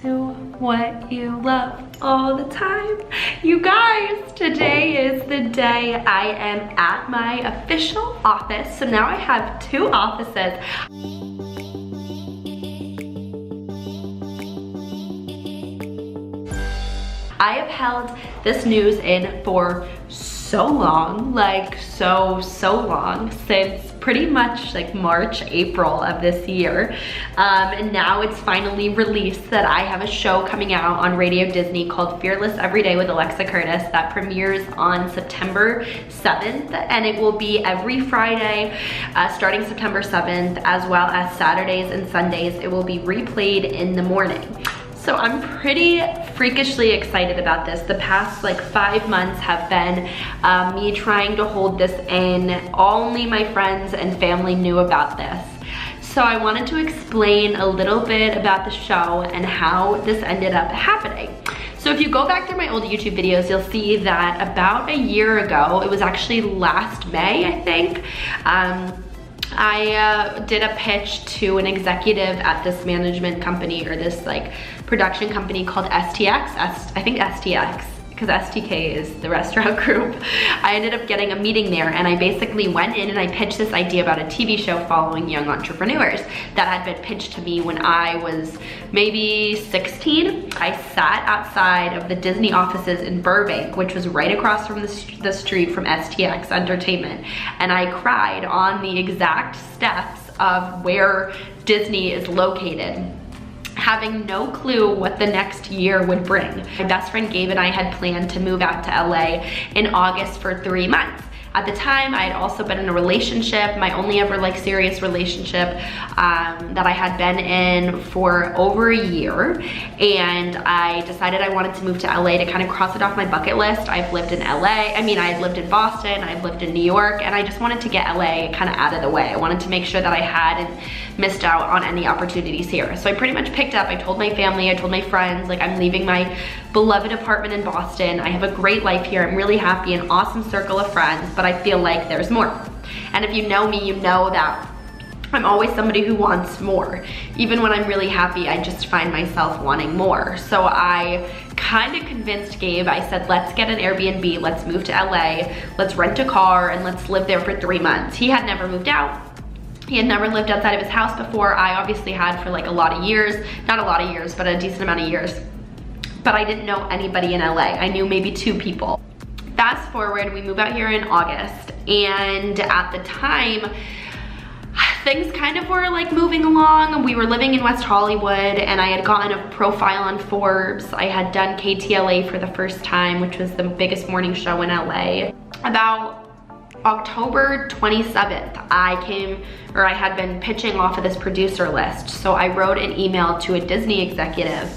to what you love all the time. You guys, today is the day I am at my official office. So now I have two offices. I have held this news in for so long, like so long, since pretty much like March, April of this year. And now it's finally released that I have a show coming out on Radio Disney called Fearless Everyday with Alexa Curtis that premieres on September 7th. And it will be every Friday starting September 7th, as well as Saturdays and Sundays. It will be replayed in the morning. So I'm pretty freakishly excited about this. The past like 5 months have been me trying to hold this in. Only my friends and family knew about this. So I wanted to explain a little bit about the show and how this ended up happening. So if you go back through my old YouTube videos, you'll see that about a year ago, it was actually last May, I think, I did a pitch to an executive at this management company or this like production company called STX, I think STX, because STK is the restaurant group. I ended up getting a meeting there and I basically went in and I pitched this idea about a TV show following young entrepreneurs that had been pitched to me when I was maybe 16. I sat outside of the Disney offices in Burbank, which was right across from the street from STX Entertainment, and I cried on the exact steps of where Disney is located, having no clue what the next year would bring. My best friend Gabe and I had planned to move out to LA in August for 3 months. At the time, I had also been in a relationship, my only ever like serious relationship that I had been in for over a year. And I decided I wanted to move to LA to kind of cross it off my bucket list. I've lived in LA, I had lived in Boston, I've lived in New York, and I just wanted to get LA kind of out of the way. I wanted to make sure that I hadn't missed out on any opportunities here. So I pretty much picked up, I told my family, I told my friends, like I'm leaving my beloved apartment in Boston. I have a great life here. I'm really happy, an awesome circle of friends, but I feel like there's more. And if you know me, you know that I'm always somebody who wants more. Even when I'm really happy, I just find myself wanting more. So I kind of convinced Gabe. I said, let's get an Airbnb, let's move to LA, let's rent a car, and let's live there for 3 months. He had never moved out. He had never lived outside of his house before. I obviously had for like a lot of years, not a lot of years, but a decent amount of years. But I didn't know anybody in LA. I knew maybe 2 people. Fast forward, we move out here in August, and at the time, things kind of were like moving along. We were living in West Hollywood, and I had gotten a profile on Forbes. I had done KTLA for the first time, which was the biggest morning show in LA. About October 27th, I had been pitching off of this producer list. So I wrote an email to a Disney executive,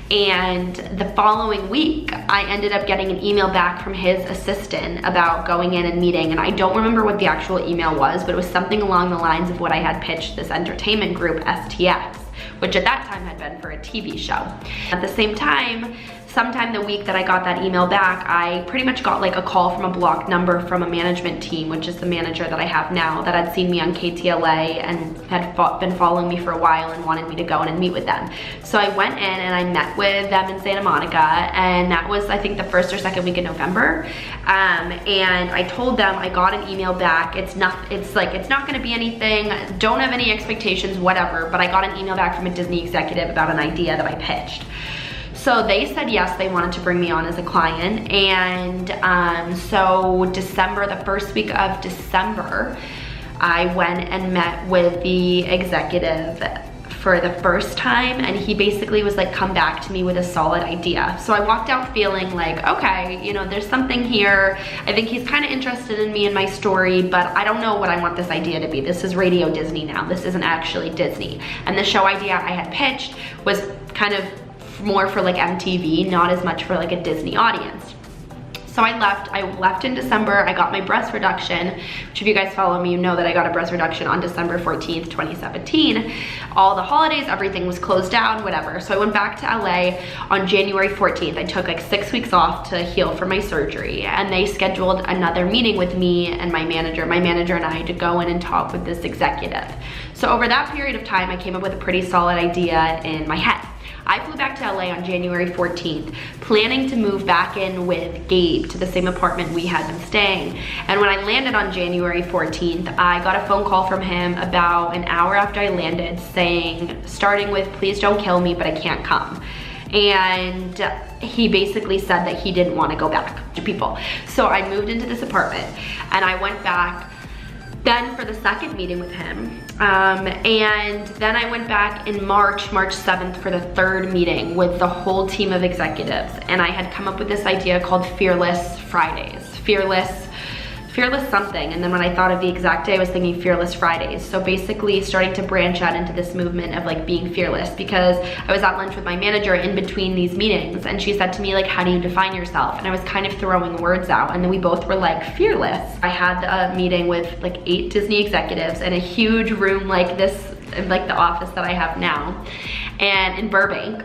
and the following week, I ended up getting an email back from his assistant about going in and meeting, and I don't remember what the actual email was, but it was something along the lines of what I had pitched this entertainment group, STX, which at that time had been for a TV show. At the same time, sometime the week that I got that email back, I pretty much got like a call from a blocked number from a management team, which is the manager that I have now, that had seen me on KTLA and had been following me for a while and wanted me to go in and meet with them. So I went in and I met with them in Santa Monica, and that was I think the 1st or 2nd week in November. And I told them I got an email back. It's not gonna be anything, don't have any expectations, whatever, but I got an email back from a Disney executive about an idea that I pitched. So they said yes, they wanted to bring me on as a client. And so December, the first week of December, I went and met with the executive for the first time, and he basically was like, come back to me with a solid idea. So I walked out feeling like, okay, you know, there's something here. I think he's kind of interested in me and my story, but I don't know what I want this idea to be. This is Radio Disney now. This isn't actually Disney. And the show idea I had pitched was kind of more for like MTV, not as much for like a Disney audience. So I left in December. I got my breast reduction, which if you guys follow me, you know that I got a breast reduction on December 14th, 2017. All the holidays, everything was closed down, whatever. So I went back to LA on January 14th. I took like 6 weeks off to heal from my surgery, and they scheduled another meeting with me and my manager and I to go in and talk with this executive. So over that period of time, I came up with a pretty solid idea in my head. I flew back to LA on January 14th, planning to move back in with Gabe to the same apartment we had been staying. And when I landed on January 14th, I got a phone call from him about an hour after I landed saying, starting with, please don't kill me, but I can't come. And he basically said that he didn't want to go back to people. So I moved into this apartment and I went back then for the second meeting with him. And then I went back in March 7th for the third meeting with the whole team of executives. And I had come up with this idea called Fearless Fridays. Fearless something, and then when I thought of the exact day, I was thinking Fearless Fridays. So basically starting to branch out into this movement of like being fearless, because I was at lunch with my manager in between these meetings and she said to me like, how do you define yourself? And I was kind of throwing words out and then we both were like, fearless. I had a meeting with like 8 Disney executives in a huge room like this, like the office that I have now, and in Burbank,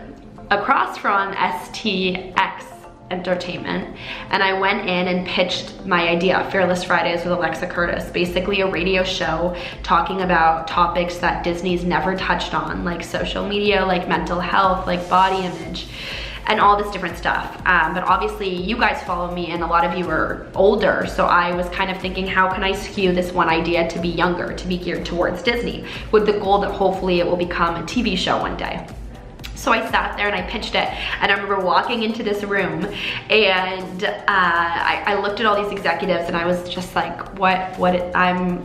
across from STX Entertainment. And I went in and pitched my idea, Fearless Fridays with Alexa Curtis, basically a radio show talking about topics that Disney's never touched on, like social media, like mental health, like body image, and all this different stuff. But obviously you guys follow me and a lot of you are older, so I was kind of thinking, how can I skew this one idea to be younger, to be geared towards Disney, with the goal that hopefully it will become a TV show one day. So I sat there and I pitched it, and I remember walking into this room and I looked at all these executives and I was just like, I'm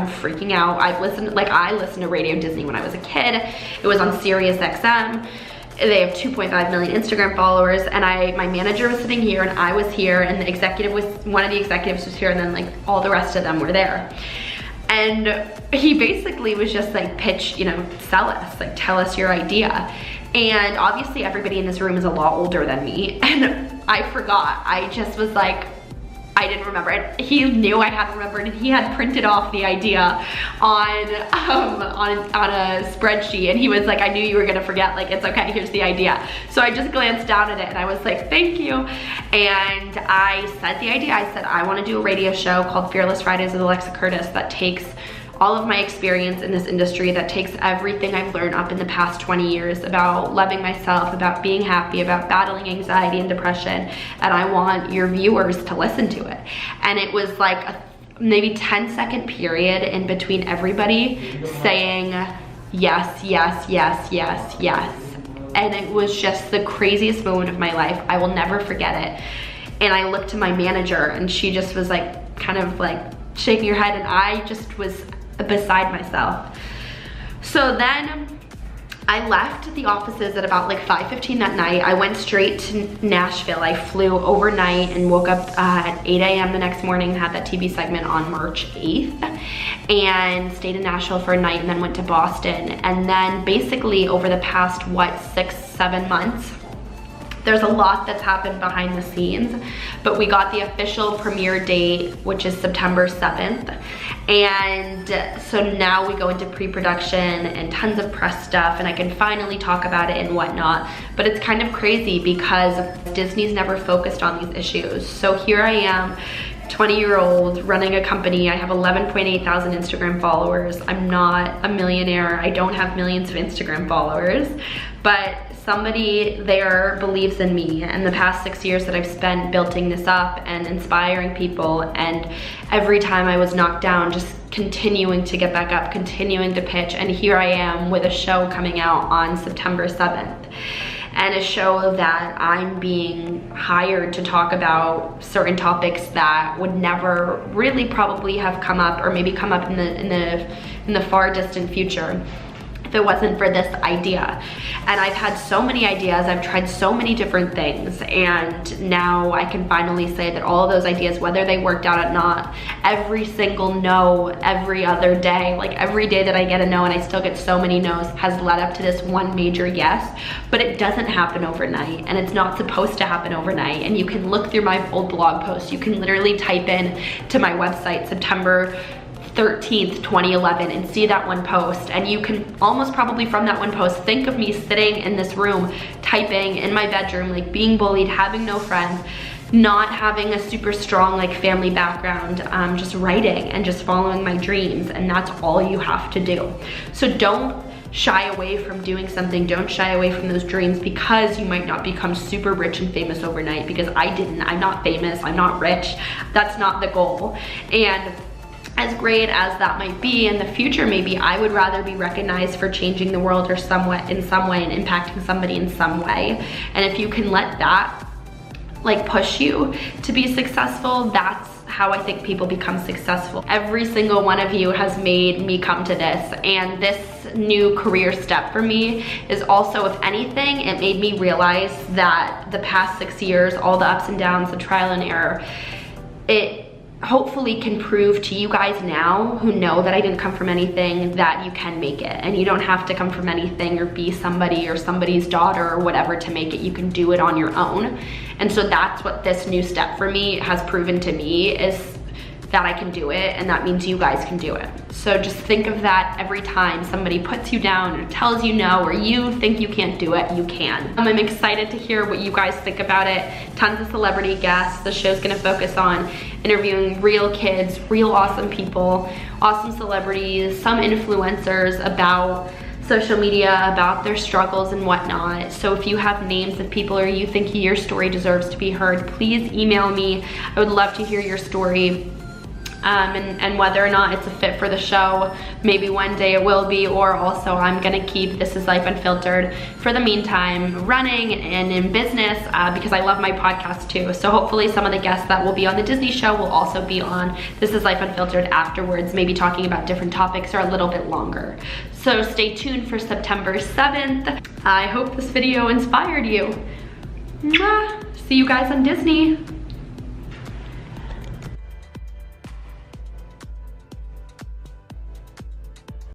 freaking out. I listened to Radio Disney when I was a kid. It was on Sirius XM. They have 2.5 million Instagram followers, and my manager was sitting here and I was here, and one of the executives was here, and then like all the rest of them were there. And he basically was just like, pitch, sell us, like tell us your idea. And obviously everybody in this room is a lot older than me, and I forgot. I just was like, I didn't remember it. He knew I hadn't remembered, and he had printed off the idea on a spreadsheet, and he was like, I knew you were gonna forget, like it's okay, here's the idea. So I just glanced down at it and I was like, thank you. And I said the idea, I said, I wanna do a radio show called Fearless Fridays with Alexa Curtis that takes all of my experience in this industry, that takes everything I've learned up in the past 20 years about loving myself, about being happy, about battling anxiety and depression, and I want your viewers to listen to it. And it was like a maybe 10-second period in between everybody saying yes, yes, yes, yes, yes. And it was just the craziest moment of my life. I will never forget it. And I looked to my manager and she just was like, kind of like shaking her head, and I just was beside myself. So then I left the offices at about like 5:15 that night. I went straight to Nashville. I flew overnight and woke up at 8 a.m. the next morning and had that TV segment on March 8th, and stayed in Nashville for a night and then went to Boston. And then basically over the past, 6-7 months, there's a lot that's happened behind the scenes, but we got the official premiere date, which is September 7th. And so now we go into pre-production and tons of press stuff, and I can finally talk about it and whatnot. But it's kind of crazy because Disney's never focused on these issues. So here I am, 20-year-old running a company. I have 11.8 thousand Instagram followers. I'm not a millionaire. I don't have millions of Instagram followers, but somebody there believes in me, and the past 6 years that I've spent building this up and inspiring people, and every time I was knocked down, just continuing to get back up, continuing to pitch, and here I am with a show coming out on September 7th. And a show that I'm being hired to talk about certain topics that would never really probably have come up, or maybe come up in the far distant future, if it wasn't for this idea. And I've had so many ideas, I've tried so many different things, and now I can finally say that all of those ideas, whether they worked out or not, every single no every other day, like every day that I get a no, and I still get so many no's, has led up to this one major yes. But it doesn't happen overnight, and it's not supposed to happen overnight. And you can look through my old blog posts, you can literally type in to my website September 13th, 2011, and see that one post, and you can almost probably from that one post think of me sitting in this room typing in my bedroom, like being bullied, having no friends, not having a super strong like family background, just writing and just following my dreams. And that's all you have to do. So don't shy away from doing something. Don't shy away from those dreams, because you might not become super rich and famous overnight, because I didn't. I'm not famous, I'm not rich. That's not the goal. And as great as that might be in the future, maybe I would rather be recognized for changing the world or in some way and impacting somebody in some way. And if you can let that like push you to be successful, that's how I think people become successful. Every single one of you has made me come to this, and this new career step for me is also, if anything, it made me realize that the past 6 years, all the ups and downs, the trial and error, it hopefully can prove to you guys now who know that I didn't come from anything that you can make it, and you don't have to come from anything or be somebody or somebody's daughter or whatever to make it. You can do it on your own. And so that's what this new step for me has proven to me, is that I can do it, and that means you guys can do it. So just think of that every time somebody puts you down or tells you no, or you think you can't do it, you can. I'm excited to hear what you guys think about it. Tons of celebrity guests. The show's gonna focus on interviewing real kids, real awesome people, awesome celebrities, some influencers about social media, about their struggles and whatnot. So if you have names of people or you think your story deserves to be heard, please email me. I would love to hear your story. And whether or not it's a fit for the show, maybe one day it will be, or also I'm gonna keep This Is Life Unfiltered for the meantime running and in business, because I love my podcast too. So hopefully some of the guests that will be on the Disney show will also be on This Is Life Unfiltered afterwards, maybe talking about different topics or a little bit longer. So stay tuned for September 7th. I hope this video inspired you. Mwah. See you guys on Disney.